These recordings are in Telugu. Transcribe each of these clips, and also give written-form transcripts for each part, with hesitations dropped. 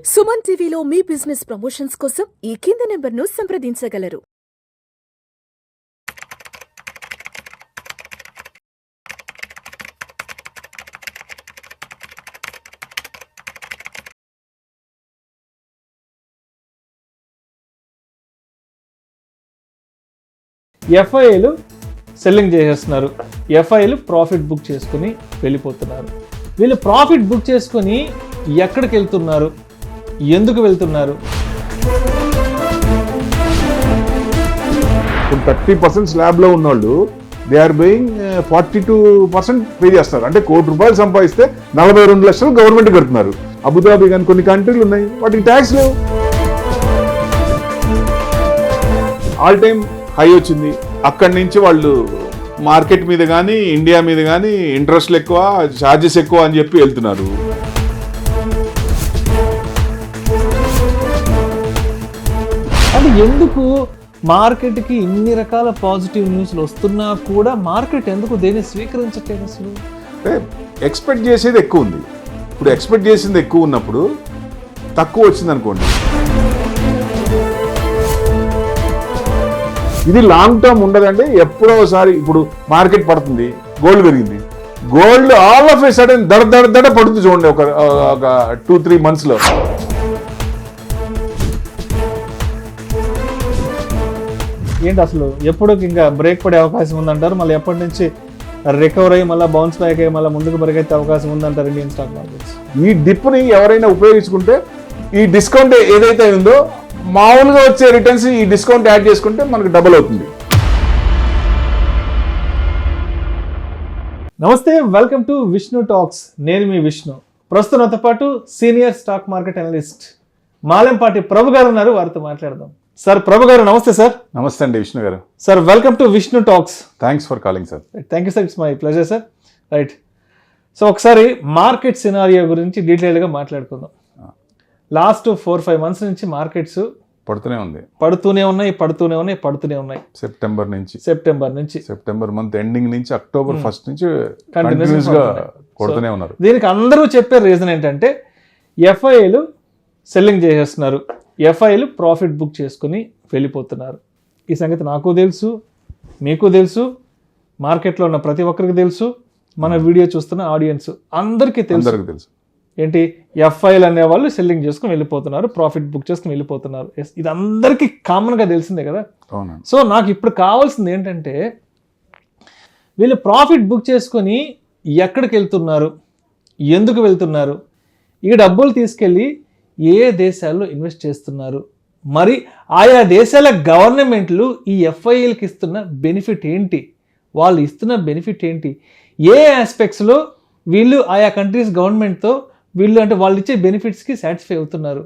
సుమన్ టీవీలో మీ బిజినెస్ ప్రమోషన్స్ కోసం ఈ కింది నెంబర్ను సంప్రదించగలరు. ఎఫ్ఐఏలు సెల్లింగ్ చేసేస్తున్నారు. ఎఫ్ఐఏలు ప్రాఫిట్ బుక్ చేసుకుని వెళ్ళిపోతున్నారు. వీళ్ళు ప్రాఫిట్ బుక్ చేసుకుని ఎక్కడికి వెళ్తున్నారు, ఎందుకు వెళ్తున్నారు? ఇప్పుడు 30% స్లాబ్లో ఉన్నోళ్ళు దే ఆర్ బేయింగ్ 42% పే చేస్తారు. అంటే ₹1,00,00,000 సంపాదిస్తే 42 లక్షలు గవర్నమెంట్ కడుతున్నారు. అబుదాబి కానీ కొన్ని కంట్రీలు ఉన్నాయి, వాటికి ట్యాక్స్ లేవు. ఆల్ టైమ్ హై వచ్చింది. అక్కడి నుంచి వాళ్ళు మార్కెట్ మీద కానీ ఇండియా మీద కానీ ఇంట్రెస్ట్లు ఎక్కువ, ఛార్జెస్ ఎక్కువ అని చెప్పి వెళ్తున్నారు. అంటే ఎందుకు మార్కెట్కి ఇన్ని రకాల పాజిటివ్ న్యూస్లు వస్తున్నా కూడా మార్కెట్ ఎందుకు దేన్ని స్వీకరించట్లేదు? అసలు అంటే ఎక్స్పెక్ట్ చేసేది ఎక్కువ ఉంది. ఇప్పుడు ఎక్స్పెక్ట్ చేసింది ఎక్కువ ఉన్నప్పుడు తక్కువ వచ్చింది అనుకోండి, ఇది లాంగ్ టర్మ్ ఉండదండి. ఎప్పుడో ఒకసారి ఇప్పుడు మార్కెట్ పడుతుంది, గోల్డ్ పెరిగింది, gold all of A sudden దడ పడుతుంది చూడండి ఒక 2-3 monthsలో. ఏంటి అసలు ఎప్పుడు ఇంకా బ్రేక్ పడే అవకాశం ఉందంటారు, మళ్ళీ ఎప్పటి నుంచి రికవర్ అయ్యి మళ్ళీ బౌన్స్ బ్యాక్ అయ్యి మళ్ళీ ముందుకు పరిగెత్తే అవకాశం ఉందంటారు ఇండియన్ స్టాక్ మార్కెట్స్? ఈ డిప్ని ఎవరైనా ఉపయోగించుకుంటే ఈ డిస్కౌంట్ ఏదైతే ఉందో మామూలుగా వచ్చే రిటర్న్స్ ఈ డిస్కౌంట్ యాడ్ చేసుకుంటే మనకు డబుల్ అవుతుంది. నమస్తే, వెల్కమ్ టు విష్ణు టాక్స్. నేను మీ విష్ణు. ప్రస్తుతం నాతో పాటు senior stock market analyst Malempati Prabhu గారు ఉన్నారు, వారితో మాట్లాడదాం. సార్ ప్రభు గారు నమస్తే. సార్ నమస్తే అండి విష్ణు గారు. Sir welcome to Vishnu talks. Thanks for calling sir. Thank you sir, it's my pleasure sir. Right, so ఒకసారి మార్కెట్ సినారియో గురించి డీటెయిల్గా మాట్లాడుకుందాం. లాస్ట్ 4-5 months నుంచి మార్కెట్స్ పడుతూనే ఉన్నాయి. సెప్టెంబర్ మంత్ ఎండింగ్ నుంచి అక్టోబర్ 1st నుంచి కంటిన్యూస్ గా కొడుతూనే ఉన్నారు. దీనికి అందరూ చెప్పే రీజన్ ఏంటంటే ఎఫ్ఐఏలు సెల్లింగ్ చేసేస్తున్నారు, ఎఫ్ఐఏలు ప్రాఫిట్ బుక్ చేసుకుని వెళ్ళిపోతున్నారు. ఈ సంగతి నాకు తెలుసు, మీకు తెలుసు, మార్కెట్లో ఉన్న ప్రతి ఒక్కరికి తెలుసు, మన వీడియో చూస్తున్న ఆడియన్స్ అందరికీ తెలుసు. ఏంటి, ఎఫ్ఐలు అనేవాళ్ళు సెల్లింగ్ చేసుకుని వెళ్ళిపోతున్నారు, ప్రాఫిట్ బుక్ చేసుకుని వెళ్ళిపోతున్నారు. ఇది అందరికీ కామన్గా తెలిసిందే కదా. సో నాకు ఇప్పుడు కావాల్సింది ఏంటంటే వీళ్ళు ప్రాఫిట్ బుక్ చేసుకొని ఎక్కడికి వెళ్తున్నారు, ఎందుకు వెళ్తున్నారు, ఈ డబ్బులు తీసుకెళ్ళి ఏ దేశాల్లో ఇన్వెస్ట్ చేస్తున్నారు, మరి ఆయా దేశాల గవర్నమెంట్లు ఈ ఎఫ్ఐఎల్కి ఇస్తున్న బెనిఫిట్ ఏంటి, వాళ్ళు ఇస్తున్న బెనిఫిట్ ఏంటి, ఏ ఆస్పెక్ట్స్లో వీళ్ళు ఆయా కంట్రీస్ గవర్నమెంట్తో వీళ్ళు అంటే వాళ్ళు ఇచ్చే బెనిఫిట్స్కి సాటిస్ఫై అవుతున్నారు,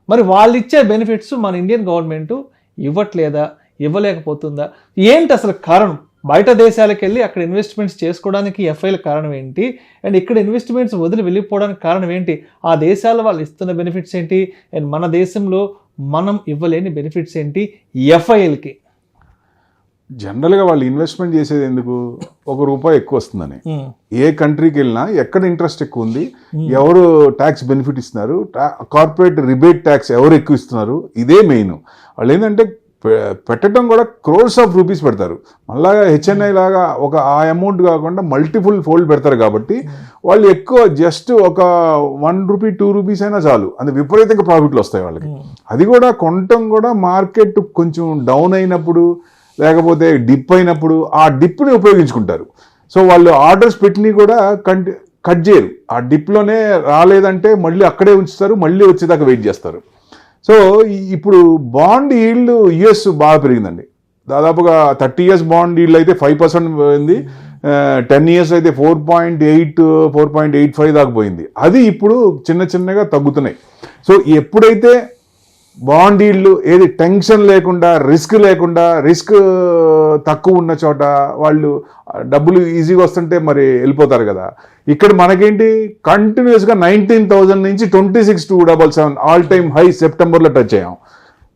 మరి వాళ్ళు ఇచ్చే బెనిఫిట్స్ మన ఇండియన్ గవర్నమెంట్ ఇవ్వట్లేదా, ఇవ్వలేకపోతుందా, ఏంటి అసలు కారణం? బయట దేశాలకు వెళ్ళి అక్కడ ఇన్వెస్ట్మెంట్స్ చేసుకోవడానికి ఎఫ్ఐల కారణం ఏంటి, అండ్ ఇక్కడ ఇన్వెస్ట్మెంట్స్ వదిలి వెళ్ళిపోవడానికి కారణం ఏంటి, ఆ దేశాల వాళ్ళు ఇస్తున్న బెనిఫిట్స్ ఏంటి, అండ్ మన దేశంలో మనం ఇవ్వలేని బెనిఫిట్స్ ఏంటి ఎఫ్ఐఎల్కి? జనరల్గా వాళ్ళు ఇన్వెస్ట్మెంట్ చేసేది ఎందుకు? ₹1 ఎక్కువ వస్తుందని. ఏ కంట్రీకి వెళ్ళినా ఎక్కడ ఇంట్రెస్ట్ ఎక్కువ ఉంది, ఎవరు ట్యాక్స్ బెనిఫిట్ ఇస్తున్నారు, కార్పొరేట్ రిబేట్ ట్యాక్స్ ఎవరు ఎక్కువ ఇస్తున్నారు, ఇదే మెయిన్. వాళ్ళు ఏంటంటే పెట్టడం కూడా crores of rupees పెడతారు. మళ్ళా హెచ్ఎన్ఐ లాగా ఒక ఆ అమౌంట్ కాకుండా మల్టిపుల్ ఫోల్డ్ పెడతారు. కాబట్టి వాళ్ళు ఎక్కువ జస్ట్ ఒక ₹1, ₹2 అయినా చాలు, అది విపరీతంగా ప్రాఫిట్లు వస్తాయి వాళ్ళకి. అది కూడా కొనటం కూడా మార్కెట్ కొంచెం డౌన్ అయినప్పుడు లేకపోతే డిప్ అయినప్పుడు ఆ డిప్ని ఉపయోగించుకుంటారు. సో వాళ్ళు ఆర్డర్స్ పెట్టినవి కూడా కట్ చేయరు. ఆ డిప్లోనే రాలేదంటే మళ్ళీ అక్కడే ఉంచుతారు, మళ్ళీ వచ్చేదాకా వెయిట్ చేస్తారు. సో ఇప్పుడు బాండ్ ఈల్డ్ యుఎస్ బాగా పెరిగిందండి. దాదాపుగా 30 years బాండ్ ఈల్డ్ అయితే 5% పోయింది, 10 years అయితే 4.8, 4.85 దాకా పోయింది. అది ఇప్పుడు చిన్నగా తగ్గుతున్నాయి. సో ఎప్పుడైతే బాండ్ ఈల్డ్ ఏది టెన్షన్ లేకుండా, రిస్క్ తక్కువ ఉన్న చోట వాళ్ళు డబ్బులు ఈజీగా వస్తుంటే మరి వెళ్ళిపోతారు కదా. ఇక్కడ మనకేంటి కంటిన్యూస్గా 19,000 నుంచి 26,277 ఆల్ టైమ్ హై సెప్టెంబర్లో టచ్ అయ్యాం.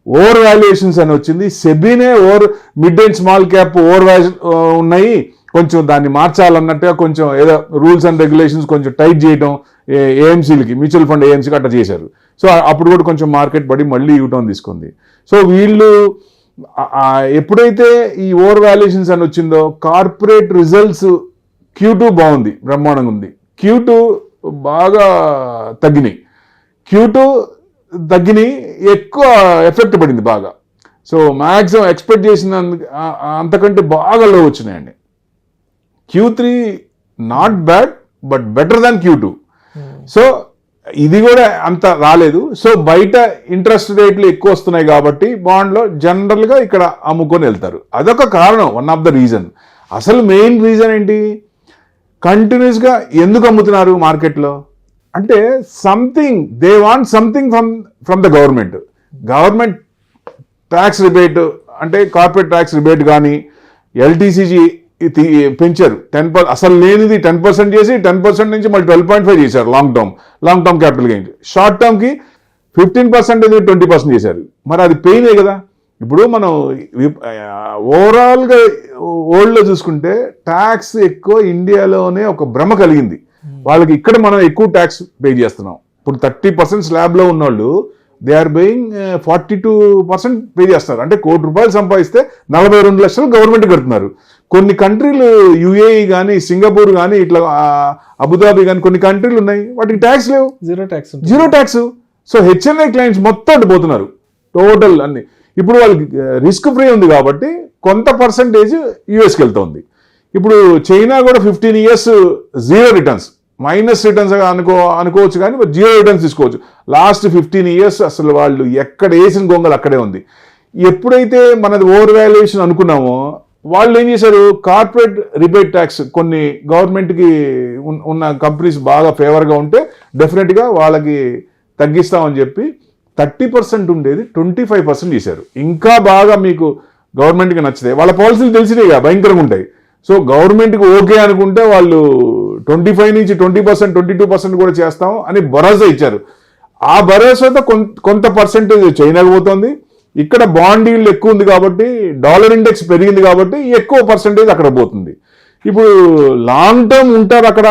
ఓవర్ వాల్యుయేషన్స్ అని వచ్చింది. సెబీనే over mid and small cap over ఉన్నాయి, కొంచెం దాన్ని మార్చాలన్నట్టుగా కొంచెం ఏదో రూల్స్ అండ్ రెగ్యులేషన్స్ కొంచెం టైట్ చేయడం ఏఎంసీలకి, మ్యూచువల్ ఫండ్ ఏఎంసీకి అట్లా చేశారు. సో అప్పుడు కూడా కొంచెం మార్కెట్ పడి మళ్ళీ యూటర్న్ తీసుకుంది. సో వీళ్ళు ఎప్పుడైతే ఈ ఓవర్ వాల్యుయేషన్స్ అని వచ్చిందో కార్పొరేట్ రిజల్ట్స్ Q2 బాగుంది, బ్రహ్మాండంగా ఉంది. Q2 బాగా తగ్గినాయి. ఎక్కువ ఎఫెక్ట్ పడింది బాగా. సో మ్యాక్సిమం ఎక్స్పెక్ట్ చేసిన అంతకంటే బాగా లో వచ్చినాయండి. Q3 not bad but better than Q2. So ఇది కూడా అంత రాలేదు. సో బయట ఇంట్రెస్ట్ రేట్లు ఎక్కువ వస్తున్నాయి కాబట్టి బాండ్లో జనరల్గా ఇక్కడ అమ్ముకొని వెళ్తారు. అదొక కారణం, వన్ ఆఫ్ ద రీజన్. అసలు మెయిన్ రీజన్ ఏంటి? కంటిన్యూస్గా ఎందుకు అమ్ముతున్నారు మార్కెట్లో అంటే something they want something from the government. Tax rebate అంటే కార్పొరేట్ ట్యాక్స్ రిబేట్ కానీ ఎల్టీసీజీ పెంచారు 10%, అసలు లేనిది 10% చేసి 10% నుంచి మళ్ళీ 12.5 చేశారు long term capital gain. Short టర్మ్కి 15% 20% చేశారు. మరి అది పెయినే కదా. ఇప్పుడు మనం ఓవరాల్గా వరల్డ్లో చూసుకుంటే ట్యాక్స్ ఎక్కువ ఇండియాలోనే ఒక భ్రమ కలిగింది వాళ్ళకి. ఇక్కడ మనం ఎక్కువ ట్యాక్స్ పే చేస్తున్నాం. ఇప్పుడు 30% స్లాబ్లో ఉన్నవాళ్ళు దే ఆర్ పేయింగ్ 42% పే చేస్తున్నారు. అంటే ₹1,00,00,000 సంపాదిస్తే 42 లక్షలు గవర్నమెంట్ కడుతున్నారు. కొన్ని కంట్రీలు యుఏఈ కానీ సింగపూర్ కానీ ఇట్లా అబుదాబి కానీ కొన్ని కంట్రీలు ఉన్నాయి, వాటికి ట్యాక్స్ లేవు, zero tax. So HNI clients మొత్తం అటు పోతున్నారు టోటల్ అన్ని. ఇప్పుడు వాళ్ళకి రిస్క్ ఫ్రీ ఉంది కాబట్టి కొంత పర్సంటేజ్ యూఎస్కి వెళ్తుంది. ఇప్పుడు చైనా కూడా 15 years zero returns, minus returns అనుకోవచ్చు కానీ జీరో రిటర్న్స్ తీసుకోవచ్చు. లాస్ట్ 15 years అసలు వాళ్ళు ఎక్కడ వేసిన గొంగలు అక్కడే ఉంది. ఎప్పుడైతే మనది ఓవర్ వాల్యుయేషన్ అనుకున్నామో వాళ్ళు ఏం చేశారు, కార్పొరేట్ రిబేట్ ట్యాక్స్ కొన్ని గవర్నమెంట్కి ఉన్న కంపెనీస్ బాగా ఫేవర్గా ఉంటే డెఫినెట్గా వాళ్ళకి తగ్గిస్తామని చెప్పి 30% ఉండేది 25% చేశారు. ఇంకా బాగా మీకు గవర్నమెంట్కి నచ్చితే వాళ్ళ పాలసీలు తెలిసినాయిగా భయంకరంగా ఉంటాయి. సో గవర్నమెంట్కి ఓకే అనుకుంటే వాళ్ళు 25 నుంచి 20%, 22% కూడా చేస్తాం అని భరోసా ఇచ్చారు. ఆ భరోసాతో కొంత పర్సెంటేజ్ చైనాకు పోతుంది. ఇక్కడ బాండ్ ఈల్డ్ ఎక్కువ ఉంది కాబట్టి డాలర్ ఇండెక్స్ పెరిగింది కాబట్టి ఎక్కువ పర్సెంటేజ్ అక్కడ పోతుంది. ఇప్పుడు లాంగ్ టర్మ్ ఉంటారు అక్కడ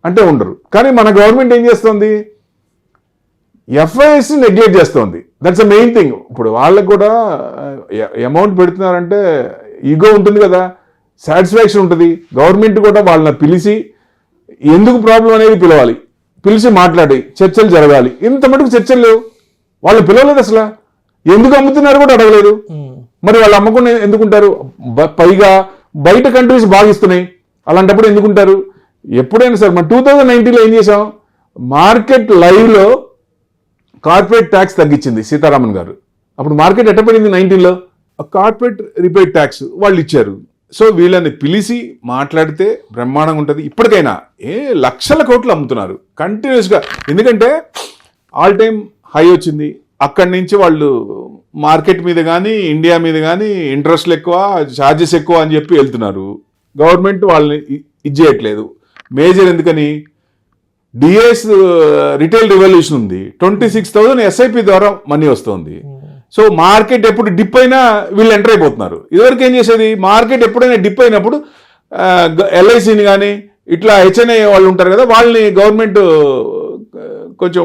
అంటే ఉండరు. కానీ మన గవర్నమెంట్ ఏం చేస్తుంది, ఎఫ్ఐఎస్ నెగ్లెక్ట్ చేస్తుంది. That's a main thing. ఇప్పుడు వాళ్ళకు కూడా అమౌంట్ పెడుతున్నారంటే ఈగో ఉంటుంది కదా, సాటిస్ఫాక్షన్ ఉంటుంది. గవర్నమెంట్ కూడా వాళ్ళని పిలిచి ఎందుకు ప్రాబ్లం అనేది పిలిచి మాట్లాడి చర్చలు జరగాలి. ఇంత మటుకు చర్చలు లేవు, వాళ్ళు పిలవలేదు. అసలు ఎందుకు అమ్ముతున్నారు కూడా అడగలేదు. మరి వాళ్ళు అమ్మకుండా ఎందుకుంటారు? పైగా బయట కంట్రీస్ బాగిస్తున్నాయి, అలాంటప్పుడు ఎందుకుంటారు? ఎప్పుడైనా సార్ మనం 2019లో ఏం చేసాం, మార్కెట్ లైవ్లో కార్పొరేట్ ట్యాక్స్ తగ్గించింది సీతారామన్ గారు. అప్పుడు మార్కెట్ ఎట్టపడింది 19లో, కార్పొరేట్ రిబేట్ ట్యాక్స్ వాళ్ళు ఇచ్చారు. సో వీళ్ళని పిలిచి మాట్లాడితే బ్రహ్మాండంగా ఉంటుంది. ఇప్పటికైనా లక్షల కోట్లు అమ్ముతున్నారు కంటిన్యూస్గా, ఎందుకంటే ఆల్ టైమ్ హై వచ్చింది. అక్కడి నుంచి వాళ్ళు మార్కెట్ మీద కానీ ఇండియా మీద కానీ ఇంట్రెస్ట్లు ఎక్కువ, ఛార్జెస్ ఎక్కువ అని చెప్పి వెళ్తున్నారు. గవర్నమెంట్ వాళ్ళని ఇది చేయట్లేదు. మేజర్ ఎందుకని, డిఎస్ రిటైల్ రివల్యూషన్ ఉంది, 26,000 ఎస్ఐపి ద్వారా మనీ వస్తుంది. సో మార్కెట్ ఎప్పుడు డిప్ అయినా వీళ్ళు ఎంటర్ అయిపోతున్నారు. ఇదివరకు ఏం చేసేది, మార్కెట్ ఎప్పుడైనా డిప్ అయినప్పుడు ఎల్ఐసిని కానీ ఇట్లా హెచ్ఎన్ఐ వాళ్ళు ఉంటారు కదా, వాళ్ళని గవర్నమెంట్ కొంచెం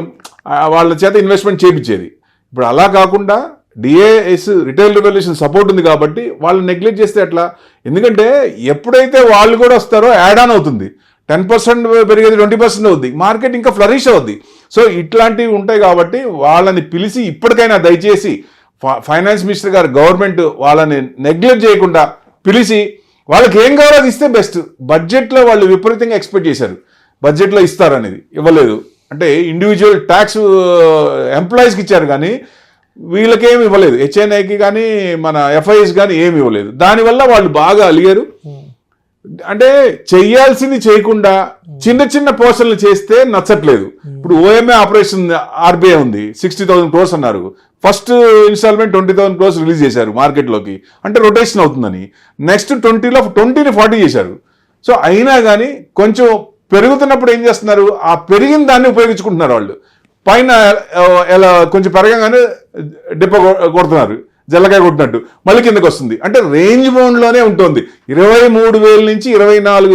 వాళ్ళ చేత ఇన్వెస్ట్మెంట్ చేయించేది. ఇప్పుడు అలా కాకుండా డిఏఎస్ రిటైల్ రివల్యూషన్ సపోర్ట్ ఉంది కాబట్టి వాళ్ళు నెగ్లెక్ట్ చేస్తే ఎట్లా? ఎందుకంటే ఎప్పుడైతే వాళ్ళు కూడా వస్తారో యాడ్ ఆన్ అవుతుంది, 10% పెరిగేది 20% అవుద్ది, మార్కెట్ ఇంకా ఫ్లరిష్ అవుద్ది. సో ఇట్లాంటివి ఉంటాయి కాబట్టి వాళ్ళని పిలిచి ఇప్పటికైనా దయచేసి ఫైనాన్స్ మినిస్టర్ గారు గవర్నమెంట్ వాళ్ళని నెగ్లెక్ట్ చేయకుండా పిలిచి వాళ్ళకి ఏం కావాలో అది ఇస్తే బెస్ట్. బడ్జెట్లో వాళ్ళు విపరీతంగా ఎక్స్పెక్ట్ చేశారు బడ్జెట్లో ఇస్తారనేది, ఇవ్వలేదు. అంటే ఇండివిజువల్ ట్యాక్స్ ఎంప్లాయీస్కి ఇచ్చారు కానీ వీళ్ళకేమి ఇవ్వలేదు, హెచ్ఎన్ఐకి కానీ మన ఎఫ్ఐఎస్ కానీ ఏమి ఇవ్వలేదు. దానివల్ల వాళ్ళు బాగా అలిగారు. అంటే చెయ్యాల్సింది చేయకుండా చిన్న చిన్న పోర్షన్లు చేస్తే నచ్చట్లేదు. ఇప్పుడు ఓఎంఏ ఆపరేషన్ ఆర్బీఐ ఉంది, 60,000 crores అన్నారు. ఫస్ట్ ఇన్స్టాల్మెంట్ 20,000 crores రిలీజ్ చేశారు మార్కెట్లోకి, అంటే రొటేషన్ అవుతుందని. నెక్స్ట్ 20లో 20ని 40 చేశారు. సో అయినా కానీ కొంచెం పెరుగుతున్నప్పుడు ఏం చేస్తున్నారు, ఆ పెరిగిన దాన్ని ఉపయోగించుకుంటున్నారు వాళ్ళు. పైన ఎలా కొంచెం పెరగగానే డిప్ప కొడుతున్నారు. జల్లకాయ కొట్టినట్టు మళ్ళీ కిందకి వస్తుంది. అంటే రేంజ్ బౌండ్లోనే ఉంటుంది. 23,000 నుంచి 24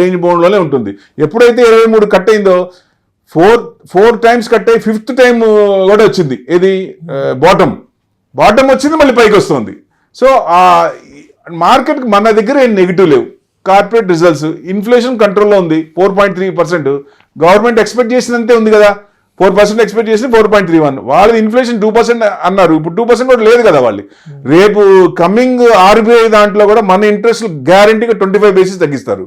రేంజ్ బౌండ్లోనే ఉంటుంది. ఎప్పుడైతే 23 కట్ అయిందో ఫోర్ టైమ్స్ కట్ అయ్యి 5th టైం కూడా వచ్చింది. ఇది బాటమ్ వచ్చింది, మళ్ళీ పైకి వస్తుంది. సో ఆ మార్కెట్కి మన దగ్గర ఏం నెగిటివ్ లేవు. కార్పొరేట్ రిజల్ట్స్, ఇన్ఫ్లేషన్ కంట్రోల్లో ఉంది 4.3%. గవర్నమెంట్ ఎక్స్పెక్ట్ చేసినంతే ఉంది కదా, 4% ఎక్స్పెక్ట్ చేసి 4.31. వాళ్ళది ఇన్ఫ్లేషన్ 2% అన్నారు, ఇప్పుడు 2% కూడా లేదు కదా వాళ్ళు. రేపు కమింగ్ ఆర్బీఐ దాంట్లో కూడా మన ఇంట్రెస్ట్ గ్యారంటీగా 25 బేసిస్ తగ్గిస్తారు.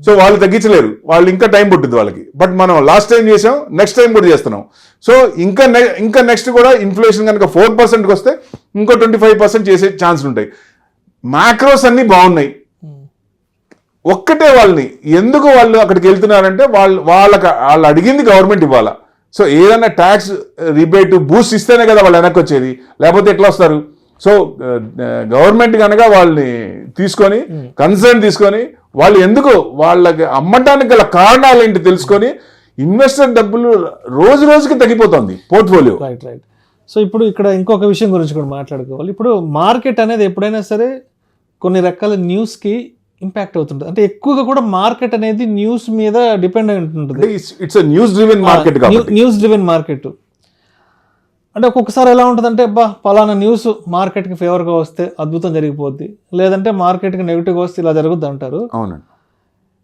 సో వాళ్ళు తగ్గించలేరు, వాళ్ళు ఇంకా టైం పట్టుద్ది వాళ్ళకి. బట్ మనం లాస్ట్ టైం చేసాం, నెక్స్ట్ టైం కూడా చేస్తున్నాం. సో ఇంకా నెక్స్ట్ కూడా ఇన్ఫ్లేషన్ కనుక 4%కి వస్తే ఇంకో 25% చేసే ఛాన్స్ ఉంటాయి. మ్యాక్రోస్ అన్ని బాగున్నాయి. ఒక్కటే వాళ్ళని ఎందుకు వాళ్ళు అక్కడికి వెళ్తున్నారంటే వాళ్ళు అడిగింది గవర్నమెంట్ ఇవ్వాలా. సో ఏదైనా ట్యాక్స్ రిబేట్ బూస్ట్ ఇస్తేనే కదా వాళ్ళు వెనక్కి వచ్చేది, లేకపోతే ఎట్లా వస్తారు? సో గవర్నమెంట్ కనుక వాళ్ళని తీసుకొని కన్సర్న్ తీసుకొని వాళ్ళు ఎందుకు వాళ్ళకి అమ్మటానికి గల కారణాలు ఏంటి తెలుసుకొని ఇన్వెస్టర్ డబ్బులు రోజు రోజుకి తగ్గిపోతుంది పోర్ట్ఫోలియో. రైట్. సో ఇప్పుడు ఇక్కడ ఇంకొక విషయం గురించి కూడా మాట్లాడుకోవాలి. ఇప్పుడు మార్కెట్ అనేది ఎప్పుడైనా సరే కొన్ని రకాల న్యూస్కి ఇంపాక్ట్ అవుతుంది. అంటే ఎక్కువగా కూడా మార్కెట్ అనేది న్యూస్ మీద డిపెండ్ అయి ఉంటుంది. It's news driven market. News driven market అంటే ఒక్కొక్కసారి ఎలా ఉంటుందంటే పలానా న్యూస్ మార్కెట్కి ఫేవర్గా వస్తే అద్భుతం జరిగిపోద్ది, లేదంటే మార్కెట్కి నెగిటివ్గా వస్తే ఇలా జరుగుద్ది అంటారు. అవునండి.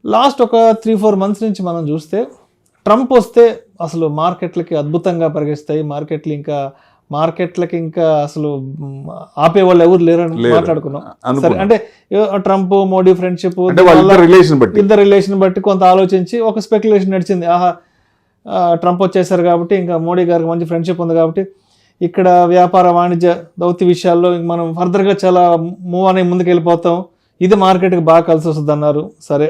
లాస్ట్ ఒక 3-4 మంత్స్ నుంచి మనం చూస్తే ట్రంప్ వస్తే అసలు మార్కెట్లకి అద్భుతంగా పరిగెస్తాయి, మార్కెట్లకి ఇంకా అసలు ఆపేవాళ్ళు ఎవరు లేరని మాట్లాడుకున్నాం. సరే, అంటే ట్రంప్ మోడీ ఫ్రెండ్షిప్ ఇద్దరు రిలేషన్ బట్టి కొంత ఆలోచించి ఒక స్పెక్యులేషన్ నడిచింది. ట్రంప్ వచ్చేసారు కాబట్టి ఇంకా మోడీ గారికి మంచి ఫ్రెండ్షిప్ ఉంది కాబట్టి ఇక్కడ వ్యాపార వాణిజ్య దౌత్య విషయాల్లో మనం ఫర్దర్గా చాలా మూవ్ అనే ముందుకు వెళ్ళిపోతాం, ఇది మార్కెట్కి బాగా కలిసి వస్తుంది అన్నారు. సరే,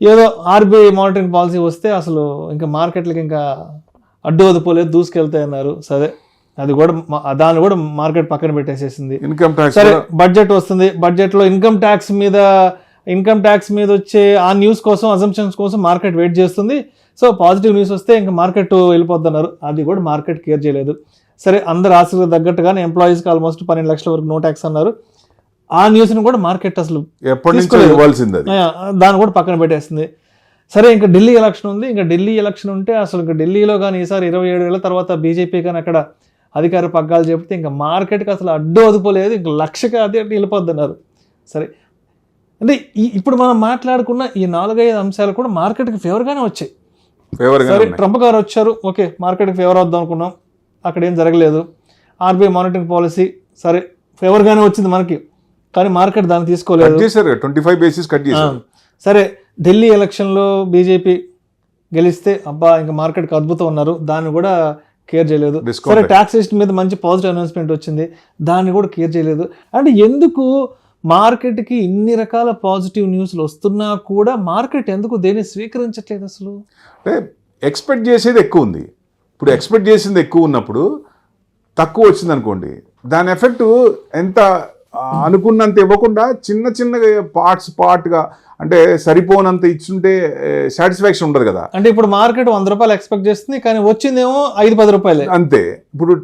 ఏదో ఆర్బీఐ మానిటరింగ్ పాలసీ వస్తే అసలు ఇంకా మార్కెట్లకి ఇంకా అడ్డు వదిపోలేదు, దూసుకెళ్తాయి అన్నారు. సరే, అది కూడా దాన్ని కూడా మార్కెట్ పక్కన పెట్టేసేసింది. ఇన్కమ్ ట్యాక్స్, సరే బడ్జెట్ వస్తుంది, బడ్జెట్లో ఇన్కమ్ ట్యాక్స్ మీద వచ్చే ఆ న్యూస్ కోసం, అజంప్షన్స్ కోసం మార్కెట్ వెయిట్ చేస్తుంది. సో పాజిటివ్ న్యూస్ వస్తే ఇంకా మార్కెట్ వెళ్ళిపోద్ది అన్నారు, అది కూడా మార్కెట్ కేర్ చేయలేదు. సరే, అందరు ఆశలకు తగ్గట్టుగానే ఎంప్లాయీస్కి ఆల్మోస్ట్ 12 లక్షల వరకు నో ట్యాక్స్ అన్నారు. ఆ న్యూస్ని కూడా మార్కెట్ అసలు దాన్ని కూడా పక్కన పెట్టేస్తుంది. సరే, ఇంకా ఢిల్లీ ఎలక్షన్ ఉంది. ఇంకా ఢిల్లీ ఎలక్షన్ ఉంటే అసలు ఇంకా ఢిల్లీలో కానీ ఈసారి 27 ఏళ్ళ తర్వాత బీజేపీ కానీ అక్కడ అధికార పగ్గాలు చెప్తే ఇంకా మార్కెట్కి అసలు అడ్డు వదిపోలేదు, ఇంకా లక్షకి అది అంటే వెళ్ళిపోద్దన్నారు. సరే, అంటే ఇప్పుడు మనం మాట్లాడుకున్న ఈ 4-5 అంశాలు కూడా మార్కెట్కి ఫేవర్గానే వచ్చాయి. సరే, ట్రంప్ గారు వచ్చారు, ఓకే మార్కెట్కి ఫేవర్ అవుద్దాం అనుకున్నాం, అక్కడ ఏం జరగలేదు. ఆర్బీఐ మానిటరింగ్ పాలసీ సరే ఫేవర్గానే వచ్చింది మనకి, కానీ మార్కెట్ దాన్ని తీసుకోలేదు, 25 బేసిస్ కట్ చేశారు. సరే, ఢిల్లీ ఎలక్షన్లో బీజేపీ గెలిస్తే ఇంకా మార్కెట్కి అద్భుతం ఉన్నారు, దాన్ని కూడా కేర్ చేయలేదు. సరే, టాక్సేషన్ మీద మంచి పాజిటివ్ అనౌన్స్మెంట్ వచ్చింది, దాన్ని కూడా కేర్ చేయలేదు. అంటే ఎందుకు మార్కెట్కి ఇన్ని రకాల పాజిటివ్ న్యూస్లు వస్తున్నా కూడా మార్కెట్ ఎందుకు దేన్ని స్వీకరించట్లేదు? అసలు అంటే ఎక్స్పెక్ట్ చేసేది ఎక్కువ ఉంది. ఇప్పుడు ఎక్స్పెక్ట్ చేసింది ఎక్కువ ఉన్నప్పుడు తక్కువ వచ్చింది అనుకోండి, దాని ఎఫెక్ట్ ఎంత అనుకున్నంత ఇవ్వకుండా చిన్న పార్ట్గా అంటే సరిపోనంత ఇచ్చుంటే సాటిస్ఫాక్షన్ ఉండదు కదా. అంటే ఇప్పుడు మార్కెట్ 100 రూపాయలు ఎక్స్పెక్ట్ చేస్తుంది, కానీ వచ్చిందేమో 5-10 రూపాయలే అంతే. ఇప్పుడు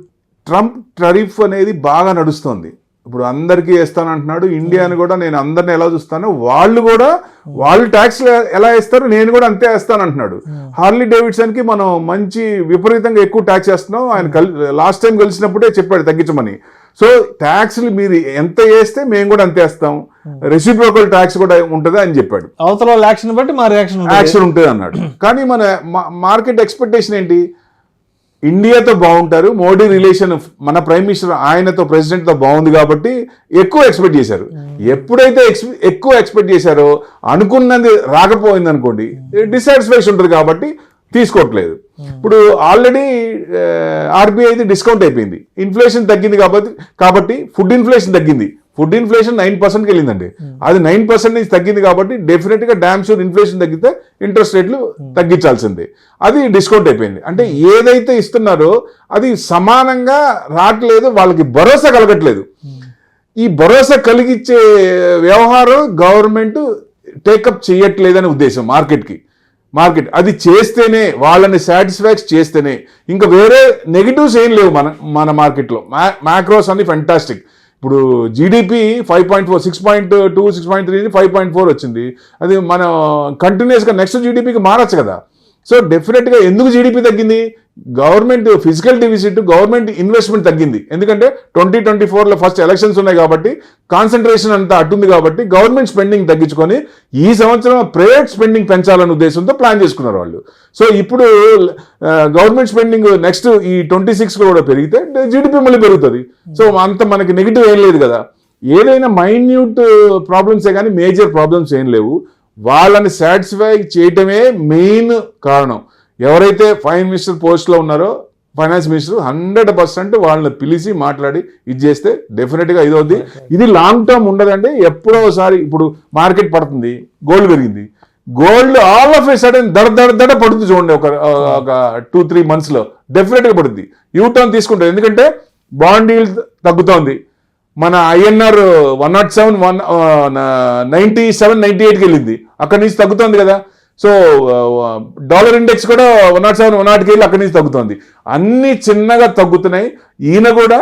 ట్రంప్ టరిఫ్ అనేది బాగా నడుస్తుంది. ఇప్పుడు అందరికీ వేస్తానంటున్నాడు. ఇండియాని కూడా నేను అందరిని ఎలా చూస్తానో వాళ్ళు ట్యాక్స్ ఎలా వేస్తారు నేను కూడా అంతే వేస్తానంటున్నాడు. హార్లీ డేవిడ్సన్ కి మనం మంచి విపరీతంగా ఎక్కువ ట్యాక్స్ వేస్తున్నాం, ఆయన లాస్ట్ టైం కలిసినప్పుడే చెప్పాడు తగ్గించమని. సో ట్యాక్స్లు మీరు ఎంత వేస్తే మేము కూడా అంతే వేస్తాం, రెసిప్రోకల్ ట్యాక్స్ కూడా ఉంటుంది అని చెప్పాడు. అవతల యాక్షన్ బట్టి మా యాక్షన్ ఉంటుంది అన్నాడు. కానీ మన మార్కెట్ ఎక్స్పెక్టేషన్ ఏంటి? ఇండియాతో బాగుంటారు, మోడీ రిలేషన్ మన ప్రైమ్ మినిస్టర్ ఆయనతో ప్రెసిడెంట్తో బాగుంది కాబట్టి ఎక్కువ ఎక్స్పెక్ట్ చేశారు. ఎప్పుడైతే ఎక్కువ ఎక్స్పెక్ట్ చేశారో అనుకున్నది రాకపోయింది అనుకోండి, డిసాటిస్ఫాక్షన్ ఉంటుంది కాబట్టి తీసుకోవట్లేదు. ఇప్పుడు ఆల్రెడీ ఆర్బీఐది డిస్కౌంట్ అయిపోయింది, ఇన్ఫ్లేషన్ తగ్గింది కాబట్టి ఫుడ్ ఇన్ఫ్లేషన్ తగ్గింది. ఫుడ్ ఇన్ఫ్లేషన్ 9%కి వెళ్ళిందండి, అది 9% నుంచి తగ్గింది కాబట్టి డెఫినెట్గా డ్యామ్ షూర్ ఇన్ఫ్లేషన్ తగ్గితే ఇంట్రెస్ట్ రేట్లు తగ్గించాల్సిందే. అది డిస్కౌంట్ అయిపోయింది. అంటే ఏదైతే ఇస్తున్నారో అది సమానంగా రావట్లేదు, వాళ్ళకి భరోసా కలగట్లేదు. ఈ భరోసా కలిగించే వ్యవహారం గవర్నమెంట్ టేకప్ చేయట్లేదనే ఉద్దేశం మార్కెట్కి. మార్కెట్. అది చేస్తేనే, వాళ్ళని సాటిస్ఫాక్స్ చేస్తేనే, ఇంకా వేరే నెగిటివ్స్ ఏం లేవు మన మార్కెట్లో. మ్యాక్రోస్ అన్ని ఫెంటాస్టిక్. ఇప్పుడు జీడిపి 5.4, 6.2, 6.3, 5.4 వచ్చింది. అది మనం కంటిన్యూస్గా నెక్స్ట్ జీడిపికి మారచ్చు కదా. సో డెఫినెట్గా ఎందుకు జీడిపి తగ్గింది? Government physical deficit, government investment తగ్గింది. ఎందుకంటే 2024లో ఫస్ట్ ఎలక్షన్స్ ఉన్నాయి కాబట్టి కాన్సన్ట్రేషన్ అంతా అట్టుంది కాబట్టి గవర్నమెంట్ స్పెండింగ్ తగ్గించుకొని ఈ సంవత్సరం ప్రైవేట్ స్పెండింగ్ పెంచాలనే ఉద్దేశంతో ప్లాన్ చేసుకున్నారు వాళ్ళు. సో ఇప్పుడు గవర్నమెంట్ స్పెండింగ్ నెక్స్ట్ ఈ 26లో కూడా పెరిగితే జీడిపి మళ్ళీ పెరుగుతుంది. సో అంత మనకి నెగిటివ్ ఏం లేదు కదా. ఏదైనా మైన్యూట్ ప్రాబ్లమ్సే కానీ మేజర్ ప్రాబ్లమ్స్ ఏం లేవు. వాళ్ళని సాటిస్ఫై చేయటమే మెయిన్ కారణం. ఎవరైతే ఫైనాన్స్ మినిస్టర్ పోస్ట్లో ఉన్నారో ఫైనాన్స్ మినిస్టర్ 100% వాళ్ళని పిలిచి మాట్లాడి ఇది చేస్తే డెఫినెట్గా ఇది అవుద్ది. ఇది లాంగ్ టర్మ్ ఉండదండి. ఎప్పుడో ఒకసారి ఇప్పుడు మార్కెట్ పడుతుంది, గోల్డ్ పెరిగింది, gold all of A sudden దడ పడుతుంది చూడండి. ఒక 2-3 monthsలో డెఫినెట్గా పడుతుంది. యూటర్న్ తీసుకుంటారు. ఎందుకంటే బాండ్ ఈల్డ్ తగ్గుతోంది. మన ఐఎన్ఆర్ 107, 97, 98కి వెళ్ళింది. అక్కడి నుంచి తగ్గుతోంది కదా. సో డాలర్ ఇండెక్స్ కూడా 107, 108కి వెళ్ళి అక్కడి నుంచి తగ్గుతోంది. అన్ని చిన్నగా తగ్గుతున్నాయి. ఈయన కూడా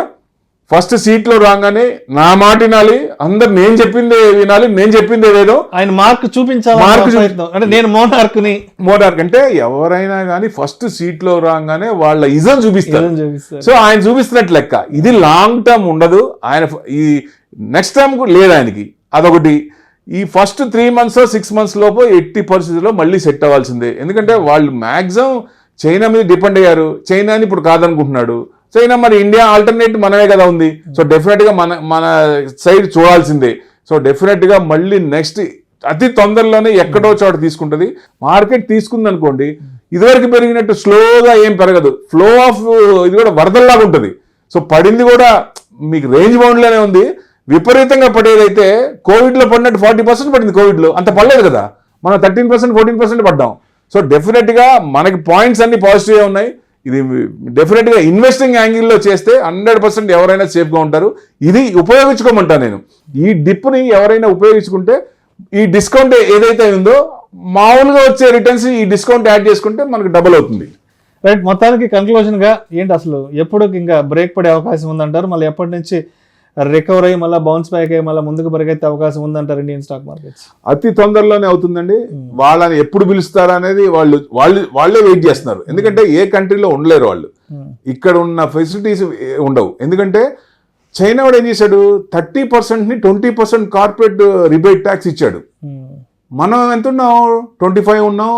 ఫస్ట్ సీట్లో రాగానే నా మాట వినాలి, అందరు నేను చెప్పిందే వినాలి, నేను చెప్పిందే ఏదో ఆయన మార్క్ చూపించాలి. అంటే నేను మోనార్క్ అంటే ఎవరైనా కానీ ఫస్ట్ సీట్లో రాగానే వాళ్ళ ఇజం చూపిస్తారు. సో ఆయన చూపిస్తున్నట్టు లెక్క. ఇది లాంగ్ టర్మ్ ఉండదు. ఆయన ఈ నెక్స్ట్ టర్మ్ లేదు ఆయనకి. అదొకటి. ఈ ఫస్ట్ 3 months, 6 months లోపు ఎట్టి పరిస్థితుల్లో మళ్ళీ సెట్ అవ్వాల్సిందే. ఎందుకంటే వాళ్ళు మ్యాక్సిమం చైనా మీద డిపెండ్ అయ్యారు. చైనాని ఇప్పుడు కాదనుకుంటున్నాడు. చైనా మరి ఇండియా ఆల్టర్నేట్ మనమే కదా ఉంది. సో డెఫినెట్గా మన సైడ్ చూడాల్సిందే. సో డెఫినెట్గా మళ్ళీ నెక్స్ట్ అతి తొందరలోనే ఎక్కడో చోట తీసుకుంటుంది. మార్కెట్ తీసుకుంది అనుకోండి, ఇదివరకు పెరిగినట్టు స్లోగా ఏం పెరగదు. ఫ్లో ఆఫ్ ఇది కూడా వరదల్లాగా ఉంటుంది. సో పడింది కూడా మీకు రేంజ్ బౌండ్లోనే ఉంది. విపరీతంగా పడేదైతే కోవిడ్లో పడినట్టు 40% పడింది. కోవిడ్లో అంత పడలేదు కదా. మనం 13%, 14% పడ్డాం. సో డెఫినెట్గా మనకి పాయింట్స్ అన్ని పాజిటివ్గా ఉన్నాయి. ఇది డెఫినెట్గా ఇన్వెస్టింగ్ యాంగిల్లో చేస్తే 100% ఎవరైనా సేఫ్గా ఉంటారు. ఇది ఉపయోగించుకోమంటా నేను. ఈ డిప్ని ఎవరైనా ఉపయోగించుకుంటే ఈ డిస్కౌంట్ ఏదైతే ఉందో మామూలుగా వచ్చే రిటర్న్స్ ఈ డిస్కౌంట్ యాడ్ చేసుకుంటే మనకు డబుల్ అవుతుంది. రైట్. మొత్తానికి కన్క్లూజన్గా ఏంటి, అసలు ఎప్పుడు ఇంకా బ్రేక్ పడే అవకాశం ఉందంటారు? మళ్ళీ ఎప్పటి నుంచి రికవర్ అయ్యి మళ్ళీ బౌన్స్ బ్యాక్ అయ్యి మళ్ళీ ముందుకు పరిగెత్తే అవకాశం ఉందంటారు ఇండియన్ స్టాక్ మార్కెట్స్? అతి తొందరలోనే అవుతుందండి. వాళ్ళని ఎప్పుడు పిలుస్తారా అనేది వాళ్ళే వెయిట్ చేస్తున్నారు. ఎందుకంటే ఏ కంట్రీలో ఉండలేరు వాళ్ళు. ఇక్కడ ఉన్న ఫెసిలిటీస్ ఉండవు. ఎందుకంటే చైనా వాడు ఏం చేశాడు, 30%ని 20% కార్పొరేట్ రిబేట్ ట్యాక్స్ ఇచ్చాడు. మనం ఎంత ఉన్నాం, 25 ఉన్నాం,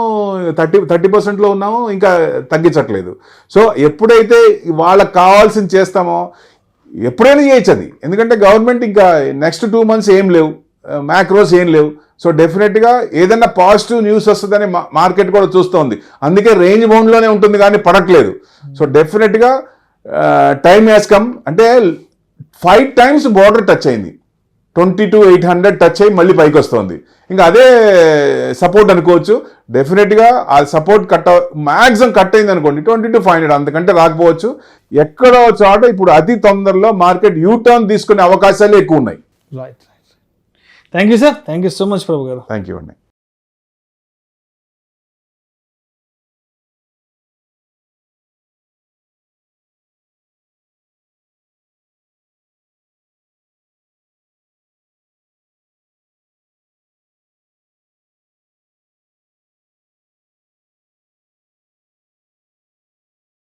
30%లో ఉన్నాము, ఇంకా తగ్గించట్లేదు. సో ఎప్పుడైతే వాళ్ళకి కావాల్సింది చేస్తామో ఎప్పుడైనా చేయొచ్చు అది. ఎందుకంటే గవర్నమెంట్ ఇంకా నెక్స్ట్ 2 months ఏం లేవు, మ్యాక్రోస్ ఏం లేవు. సో డెఫినెట్గా ఏదైనా పాజిటివ్ న్యూస్ వస్తుందని మార్కెట్ కూడా చూస్తోంది. అందుకే రేంజ్ బౌండ్లోనే ఉంటుంది కానీ పడట్లేదు. సో డెఫినెట్గా టైం హ్యాస్ కమ్. అంటే 5 times బార్డర్ టచ్ అయింది. 22,800 టచ్ అయ్యి మళ్ళీ పైకి వస్తుంది. ఇంకా అదే సపోర్ట్ అనుకోవచ్చు. డెఫినెట్గా ఆ సపోర్ట్ మ్యాక్సిమం కట్ అయింది అనుకోండి 22,500, అంతకంటే రాకపోవచ్చు. ఎక్కడో చోట ఇప్పుడు అతి తొందరలో మార్కెట్ యూటర్న్ తీసుకునే అవకాశాలు ఎక్కువ ఉన్నాయి. Right. Thank you sir. Thank you so much Prabhu గారు. థ్యాంక్ యూ అండి.